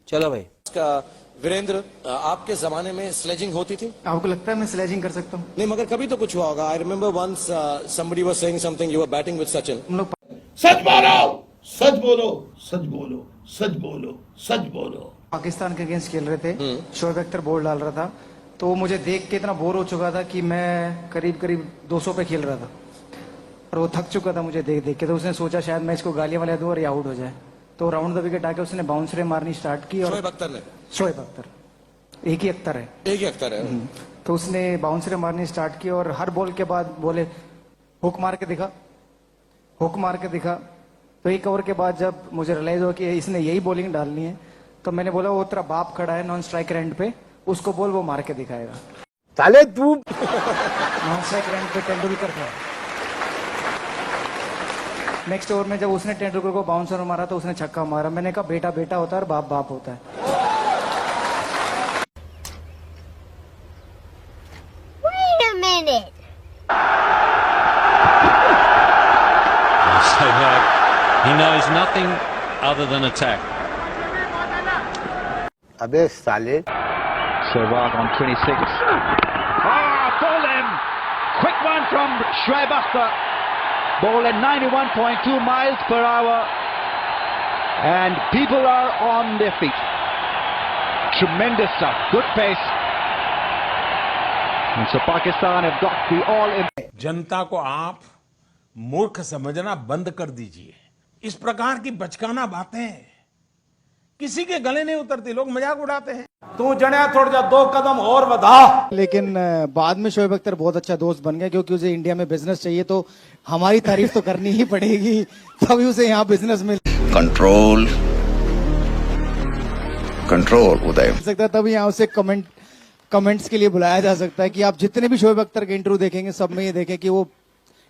चलो भाई। वीरेंद्र, आपके जमाने में स्लेजिंग होती थी? आपको लगता है मैं स्लेजिंग कर सकता हूँ? नहीं, मगर कभी तो कुछ हुआ होगा। I remember once somebody was saying something, you were batting with Sachin. हम लोग सच बोलो, सच बोलो, सच बोलो, सच बोलो, सच बोलो। पाकिस्तान के अगेंस्ट खेल रहे थे, शोएब अख्तर बॉल डाल रहा था, तो मुझे देख के इतना बोर हो चुका था कि मैं करीब करीब 200 पे खेल रहा था और वो थक चुका था मुझे देख देख के। तो उसने सोचा शायद मैं इसको गालियां वालियां दूं और ये आउट हो जाए, तो राउंड द विकेट आके उसने बाउंसरे मारनी स्टार्ट की। और शोएब अख्तर ने? शोएब अख्तर, एक ही अख्तर है, एक ही अख्तर है। तो उसने बाउंसरे मारनी स्टार्ट की और हर बॉल के बाद बोले हुक मार के दिखा, हुक मार के दिखा। तो एक ओवर के बाद जब मुझे रियलाइज हुआ कि इसने यही बॉलिंग डालनी है, तो मैंने बोला वो तेरा बाप खड़ा है नॉन स्ट्राइक एंड पे, उसको बोल वो मार के दिखाएगा। साले तू नॉन स्ट्राइक एंड पे तेंदुलकर था। नेक्स्ट ओवर में जब उसने तेंदुलकर को बाउंसर मारा तो उसने छक्का मारा। मैंने कहा बेटा बेटा होता है और बाप बाप होता है। Wait a minute. So he knows nothing other than attack. अबे साले। Sehwag on 26. Ball in. Quick one from Shoaib Akhtar. Ball at 91.2 miles per hour. And people are on their feet. Tremendous stuff. Good pace. And so Pakistan have got the all in. जनता को आप मूर्ख समझना बंद कर दीजिए। इस प्रकार की बचकाना बातें किसी के गले नहीं उतरती, लोग मजाक उड़ाते हैं। तू जणिया थोड़ा जा 2 कदम और बढ़ा। लेकिन बाद में शोएब अख्तर बहुत अच्छा दोस्त बन गया, क्योंकि उसे इंडिया में बिजनेस चाहिए तो हमारी तारीफ तो करनी ही पड़ेगी, तभी उसे यहाँ बिजनेस मिल कंट्रोल कंट्रोल उदय सकता है। तभी यहाँ उसे कमेंट्स के लिए बुलाया जा सकता है कि आप जितने भी शोएब अख्तर के इंटरव्यू देखेंगे सब में ये देखें कि वो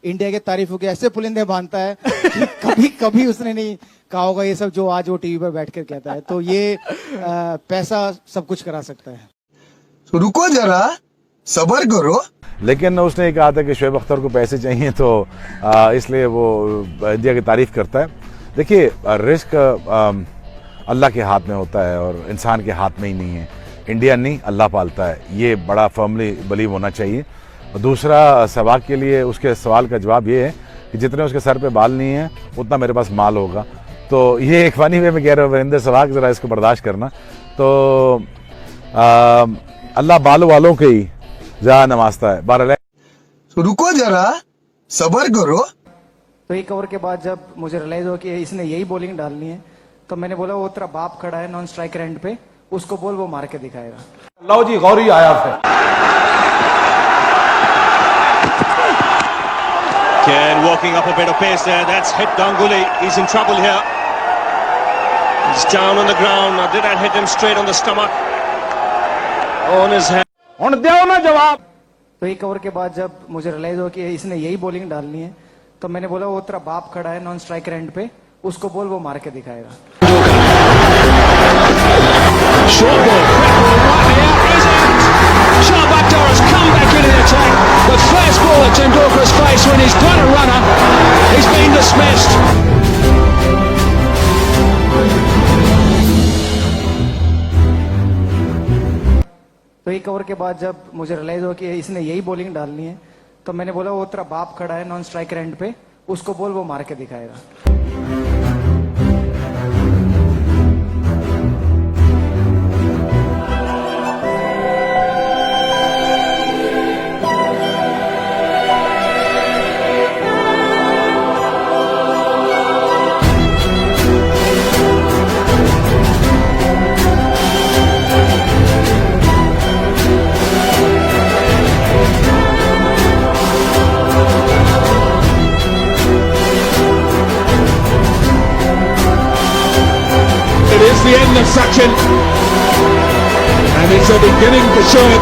इंडिया के तारीफों के ऐसे पुलिंदे बांधता है कि कभी कभी उसने नहीं कहा होगा ये सब जो आज वो टीवी पर बैठकर कहता है। तो ये पैसा सब कुछ करा सकता है। तो रुको जरा, सब्र करो। लेकिन उसने कहा था कि शोएब अख्तर को पैसे चाहिए, तो इसलिए वो इंडिया की तारीफ करता है। देखिए, रिस्क अल्लाह के हाथ में होता है और इंसान के हाथ में ही नहीं है। इंडिया नहीं, अल्लाह पालता है, ये बड़ा फर्मली बिलीव होना चाहिए। और दूसरा, सहवाग के लिए उसके सवाल का जवाब ये है कि जितने उसके सर पे बाल नहीं है उतना मेरे पास माल होगा। तो ये एक फनी वे में कह रहा हूँ वीरेंद्र सहवाग, जरा इसको बर्दाश्त करना। तो अल्लाह बालों वालों के ही जा नवाजता है। बहरहाल तो रुको जरा, सब्र करो। तो एक ओवर के बाद जब मुझे रियलाइज हुआ कि इसने यही बॉलिंग डालनी है, तो मैंने बोला वो तेरा बाप खड़ा है नॉन स्ट्राइक एंड पे, उसको बोल वो मार के दिखाएगा। लो जी, गौरी आया है। Ken walking up a bit of pace there. That's hit Ganguly. He's in trouble here. He's down on the ground. Now, did that hit him straight on the stomach? On his head. हुन देओ ना जवाब। तो एक over के बाद जब मुझे रियलाइज हुआ कि इसने यही बॉलिंग डालनी है, तो मैंने बोला वो तेरा बाप खड़ा है नॉन स्ट्राइक एंड पे, उसको बोल वो मार के दिखाएगा। Short ball. He's out. Shoaib Akhtar has come back into the attack. The first ball at Tendulkar's face when he's got a runner. He's been dismissed. तो एक ओवर के बाद जब मुझे रियलाइज हुआ कि इसने यही बॉलिंग डालनी है, तो मैंने बोला वो तेरा बाप खड़ा है नॉन स्ट्राइक एंड पे, उसको बोल वो मार के दिखाएगा। The end of Sachin, and it's a beginning for Shoaib.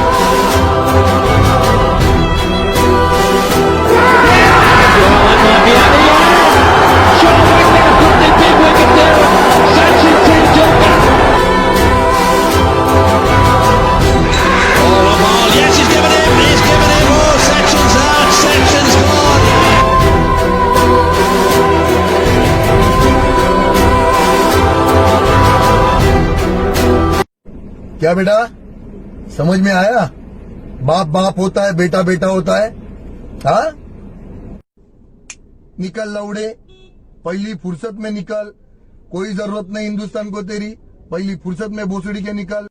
Yes, he's given him. He's given him. Oh, Sachin's out. Sachin's gone. क्या बेटा समझ में आया? बाप बाप होता है, बेटा बेटा होता है। हाँ, निकल लौड़े, पहली फुर्सत में निकल। कोई जरूरत नहीं हिंदुस्तान को तेरी, पहली फुर्सत में भोसड़ी के निकल।